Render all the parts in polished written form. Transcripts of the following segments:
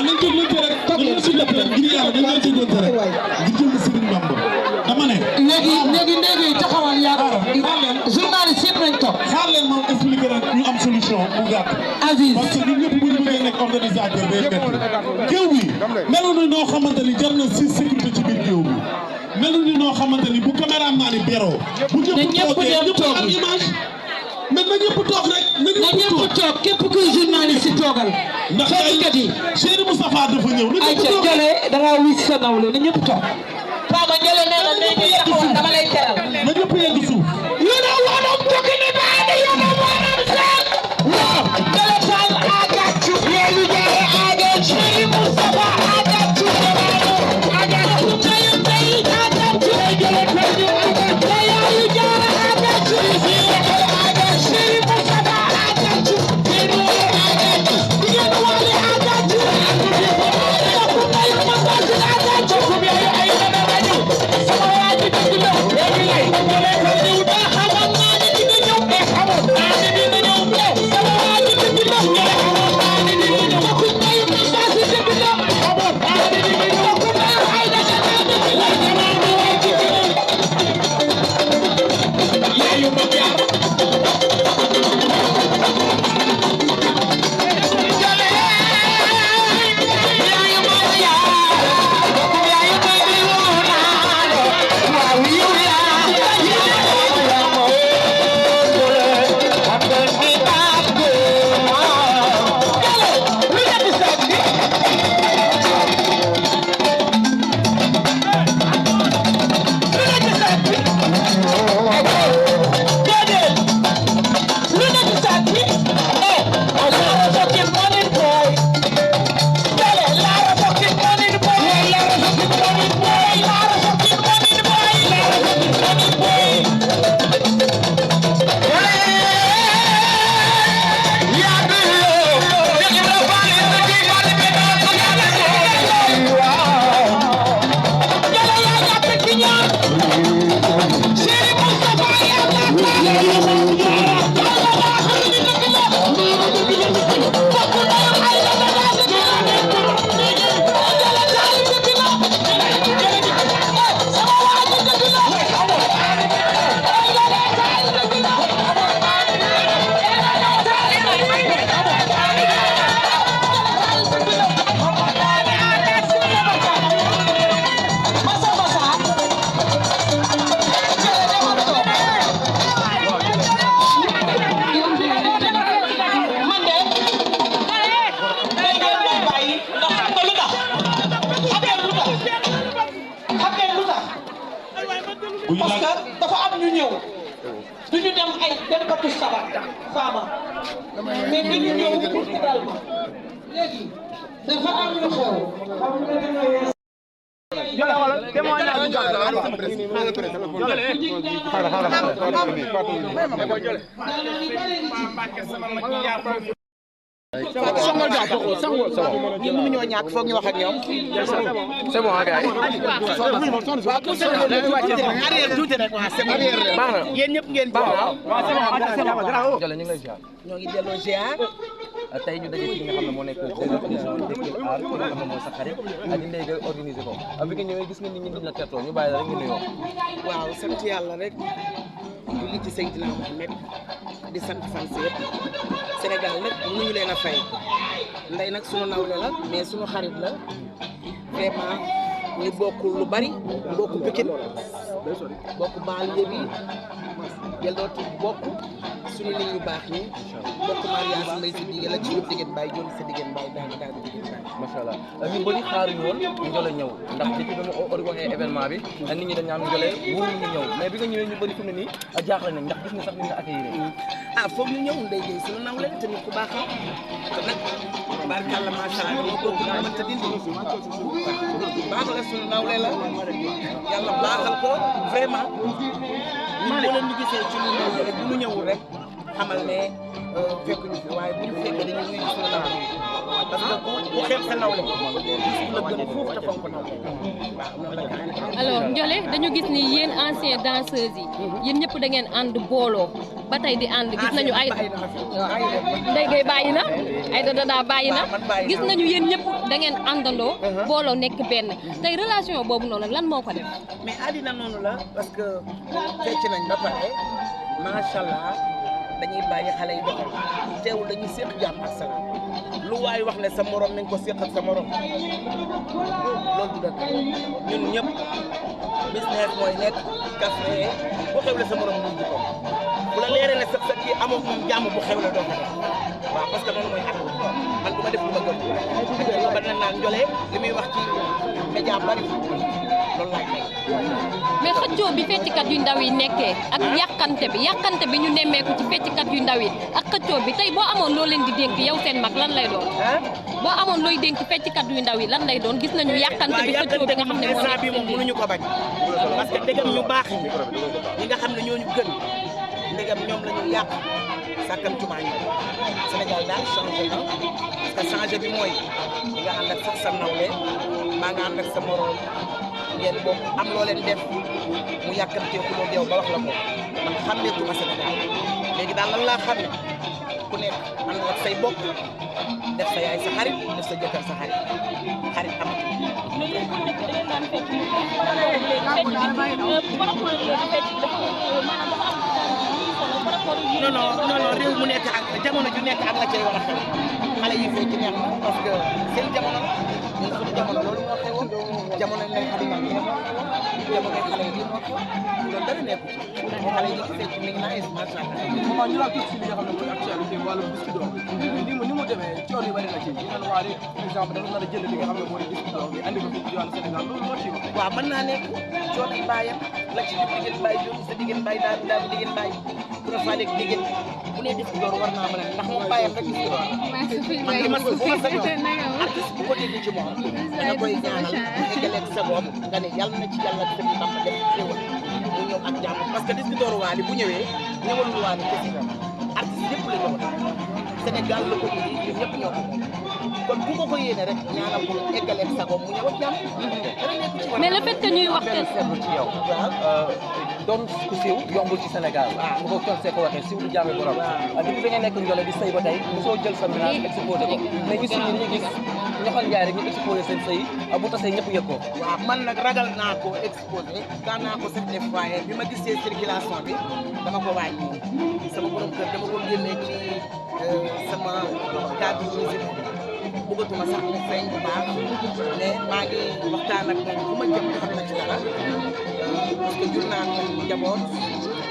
waaw nañ déglante rek ñun s'il te plaît ngir yàlla dañ leen déglante rek ngir jëm Serigne Bamba dama ne léegi taxawal yaa journaliste yëpp nañ toog xaar leen moom expliquer rek ñu am solution bu gàtt Aziz parce que ñun ñëpp bu ñu bëggee nekk organisateur day métti géew bi melu ni noo xamante ni jar na si sécurité ci biir géew bi melu ni noo xamante ni bu caméraman yi beroo bu ñëpp toogee ñëpp am image mais na ñëpp toog rek na ñëpp toog képp kuy journaliste si toogal ndax kat yi Cheikh Moustapha dafa ñëw na ñëpp toog jële da ngaa wis sa nawle na ñëpp toog Pama Jële nee na léegi taxawal dama lay teral na ñëpp yegg suuf you know what I'm talking about you know what I'm saying waaw Jële Fall I got you léegi Jële I got you Cheikh Moustapha I got you I got you Tayu Tay I got you Jële Tayu I got you Tayu Jële I got you I got Cheikh Moustapha I got you Jële I got you you know what I got you Tayu Moustapha I got you sama waa ji dëgg la léegi lay jëlee ko ñëw ba xamoon naa ne di nga ñëw mais xamoon naa ne di nga ñëw mais sama waa ji dëgg la xamoon naa ne di nga ñëw kooku mayu Moussa si dëgg la xamoon naa ne di nga ñëw kooku mayu ay dëgg la dëgg la jamaa bi waay ci yaayu ma jaar parce que dafa am ñu ñëw du ñu dem ay dem ko tus sabar Fama mais dañu ñëw pour dal ma léegi dafa am lu xew jole wala témoignage songal ga ko sangol ñu mënu ñoo ñak foog ñu wax ak ñoom c'est bon gars arrière tuuti rek wa c'est arrière baax na yeen ñep ngeen jole ñu ngi lay ziar ñoo ngi delloo ziar tey ñu daje ci nga xam ne moo nekk deuxième édition Tekki Aar ki nga xam ne mooy sa xarit ak di ndey nga organisé ko bi nga ñëwee gis nga nit ñi diñ la tertoo ñu bàyyi la rek nga nuyoo waaw sant yàlla rek julli ci Seydina Mohamed di sant fan si yëpp Sénégal nag mënuñu leen a fay ndey nag sunu nawle la mais sunu xarit la vraiment ñu bokk lu bari bokk Pikine bokk banlieue bi jël dootu bokk suñu nit ñu baax ñi bokk mariage mbay si digg la ci yëpp diggéen bàyyi joli sa diggéen bàyyi daal diggéen bàyyi macha allah ñu bëri xaaruñu woon Ndiolé ñëw ndax depuis ba mu waxee événement bi nit ñi dañ naan Ndiolé wóorul ñu ñëw mais bi nga ñëwee ñu bëri fi mu ne nii jaaxle nañ ndax gis nga sax ni nga accueillir ah foog ñu ñëw Ndeye Gueye suñu nawle te nit ku baax la te nag barkalla macha allah ñoo bokk ñu mënta dindi nit ku baax la suñu nawle la yàlla baaxal ko vraiment ñu leen ñu gisee ci lu ñëw rek bu ñu ñëwul rek xamal ne fekk ñu fi waaye bu ñu fekkee dañuy wuyu suñu nawle parce que ku xeeb sa nawle gis ku la gën foofu te fonk nawle waaw noonu la alors Ndiolé dañu gis ni yéen ancien danseuses yi yéen ñëpp da ngeen ànd booloo ba tey di ànd gis nañu ay Ndeye Gueye bàyyi na ay Dada bàyyi na gis nañu yéen ñëpp da ngeen àndandoo booloo nekk benn tey relation boobu noonu lan moo ko def mais àddina noonu la parce que fecc nañ ba pare macha allah dañuy bàyyi xale yi doxal teewul dañuy séq jàmm ak salaam lu waay wax ne sa morom nañ ko séq ak sa morom loolu du dëgg ñun ñëpp business mooy nekk café bu xewle sa morom muy ko bu la leeree ne sa kii amoo moom jàmm bu xewle doo ko def waaw parce que noonu mooy àq man du ma def lu ma gëm ba na naan Ndiolé li muy wax ci média bari loolu laay tey mais xëccoo bi fecckat yu ndaw yi nekkee ak yàqante bi ñu nemmeeku ci fecckat yu ndaw yi ak xëccoo bi tey boo amoon loo leen di dénk yow seen mag lan lay doon boo amoon looy dénk fecckat yu ndaw yi lan lay doon gis nañu yàqante bi xëccoo bi nga xam ne moo instant bi moom mënuñu ko bañ parce que ndegam ñu baax ñi nga xam ne ñooñu gën ndegam ñoom la ñu yàq sàkkam cumaa ñi Sénégal daal changé na parce que changé bi mooy di nga ànd ak sax sa nawle maa nga ànd ak sa morom ngeen bokk am loo leen def mu yàkkamtee xuloo yow ba wax la ko man xàmmeetuma Sénégal léegi daal lan laa xam ne ku nekk ànd ak say bokk def sa yaay sa xarit def sa jëkkër sa xarit amatu non réew mu nekk ak jamono ju nekk ak la cay war a xew xale yi fecc neex na parce que seen jamono la ñun suñu jamono loolu moo xewoon jamono lay xale yi moo xewoon jamono xale yi moo xewoon loolu dara nekku ci xale yi ci fecc mi ngi naa macha allah moment ñu laa tuuti si li nga xam ne mooy actualité wàllu disque d'or ni mu demee coono yi bari na ci ñu naan waa rek par exemple dafa nar a jënd li nga xam ne mooy disque d'or bi andi ko fii ci wàllu Sénégal loolu moo ci wax waaw mën naa nekk coono yi bàyyam la ci jub diggéen bàyyi jom sa diggéen bàyyi daal diggéen bàyyi ku ne faa léegi diggéen bu nee disque d'or war naa mën a ndax moom bàyyam rek disque d'or man li ma bu ma sañoon artiste bu ko dégg ci moom danga koy ñaanal eggaleeg sa bopp nga ne yàlla na ci yàlla sëñ Bamba def xéwal mu ñëw ak jàmm parce que disque d'or Wally bu ñëwee ñëwalul Wally kese artiste yëpp la ñëw Sénégal la ko indi ñun ñëpp ñoo ko kon bu ko yéene rek ñaanal ko eggaleeg sa bopp mu ñëw ak jàmm mais le fait que ñuy wax benn seetlu ci yow doon ku siiw yombul ci Sénégal bu ko Thione Seck waxee siiw du jaame borom depuis bi nga nekk Ndiolé di sëy ba tey mosoo jël sa ménage exposé ko mais ñu suñu dañuy gis ñoxal njaay rek ñu exposé seen sëy bu tasee ñëpp yëg ko waaw man nag ragal naa ko exposé daan naa ko sax def waaye bi ma gisee circulation bi dama ko wàññi sama borom kër dama ko génnee ci sama cadre musique bëggatuma sax mu feeñ bu baax mais maa ngi waxtaan ak moom bu ma jëm xam na ci dara parce que jur naa ko njaboot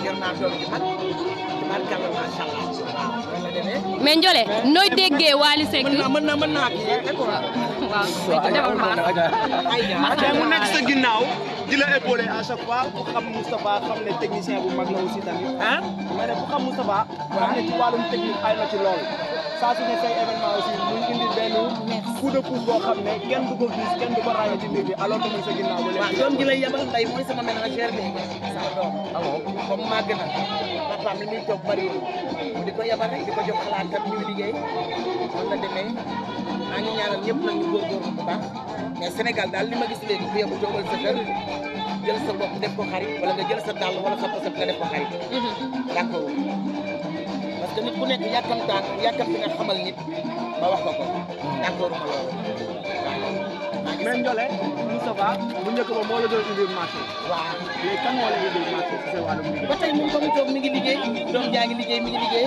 yor naa doom ji mag tubaarkàlla macha allah waaw loolu la demee. mais Ndiolé nooy déggee Wally Seck mën naa kii te mu nekk sa ginnaaw di la épaulé à chaque fois ku xam Moustapha xam ne technicien bu mag la aussi tamit ah ma ne ku xam Moustapha xam ne ci wàllum technique ay na ci lool saa su ne say événement aussi muy indi benn coup de pouce boo xam ne kenn du ko gis kenn du ko ràññee ci mbir bi alors que mu sa ginnaaw ba léegi. waaw doom ji lay yabal nday mooy sama ménagère léegi sama doom comme màgg na papaam li muy toog bari mu di ko yabal rek di ko jox xalaatam ñuy liggéey noonu la demee maa ngi ñaanal ñëpp nag ñu góorgóorlu bu baax mais Sénégal daal li ma gis léegi bu yebbu toogal sa kër jël sa bopp def ko xarit wala nga jël sa dàll wala sa poset nga def ko xarit d'accord parce que nit ku nekk yàkkamti nga xamal nit ba wax ko d'accord ma loolu mais Ndiolé Moustapha bu njëkk ba moo la doon indi marché waaw léegi kan moo la indi marché ci sa wàllum liggéey ba tey moom fa mu toog mi ngi liggéey doom jaa ngi liggéey mi ngi liggéey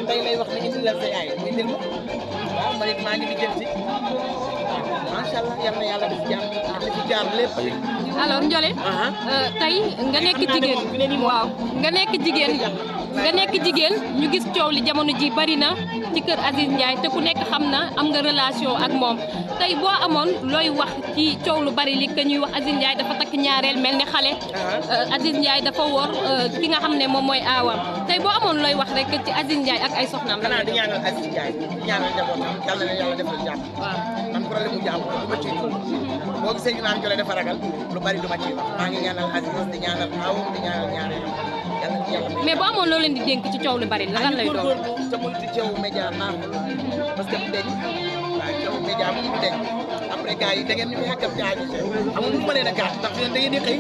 tey lay wax ne indi la sa yaay muy ndil ma waaw man it maa ngi lijjanti waaw macha allah yal na yàlla def jàmm def ci jaar lépp. alors Ndiolé tey nga nekk jigéen waaw nga nekk jigéen ñu gis coow li jamono ji bari na ci kër Aziz Ndiaye te ku nekk xam na am nga relation ak moom tey boo amoon looy wax ci coow lu bari li que ñuy wax Aziz Ndiaye dafa takk ñaareel mel ni xale Aziz Ndiaye dafa wor ki nga xam ne moom mooy aawam tey boo amoon looy wax rek ci Aziz Ndiaye ak ay soxnaam la xanaa di ñaanal Aziz Ndiaye di ñaanal njabootam yàlla na yàlla defal jàmm man problème mu jàmm du ma ciy boo gisee ñu naan Ndiolé dafa ragal lu bari du ma ciy wax maa ngi ñaanal Aziz di ñaanal aawam di ñaanal ñaareelam yàlla yàlla may. mais bu amoon loo leen di dénk ci coow lu bari lan lay doon. góorgóorlu te moytu Thiaw Média naaxul parce que du deñ waaw Thiaw Média moom du deñ après gars yi da ngeen ñu yàggam jaay amul nu ma leen a gàtt ndax da ngeen di xëy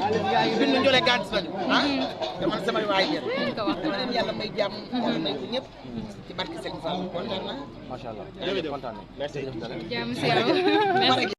bind njole gàtt nañu ah dama samay waay ngeen dama leen yàlla may jàmm yàlla may ko ñëpp ci barke Sëñ Fall kontaan naa macha allah kontaan nañ. jàmm si yow.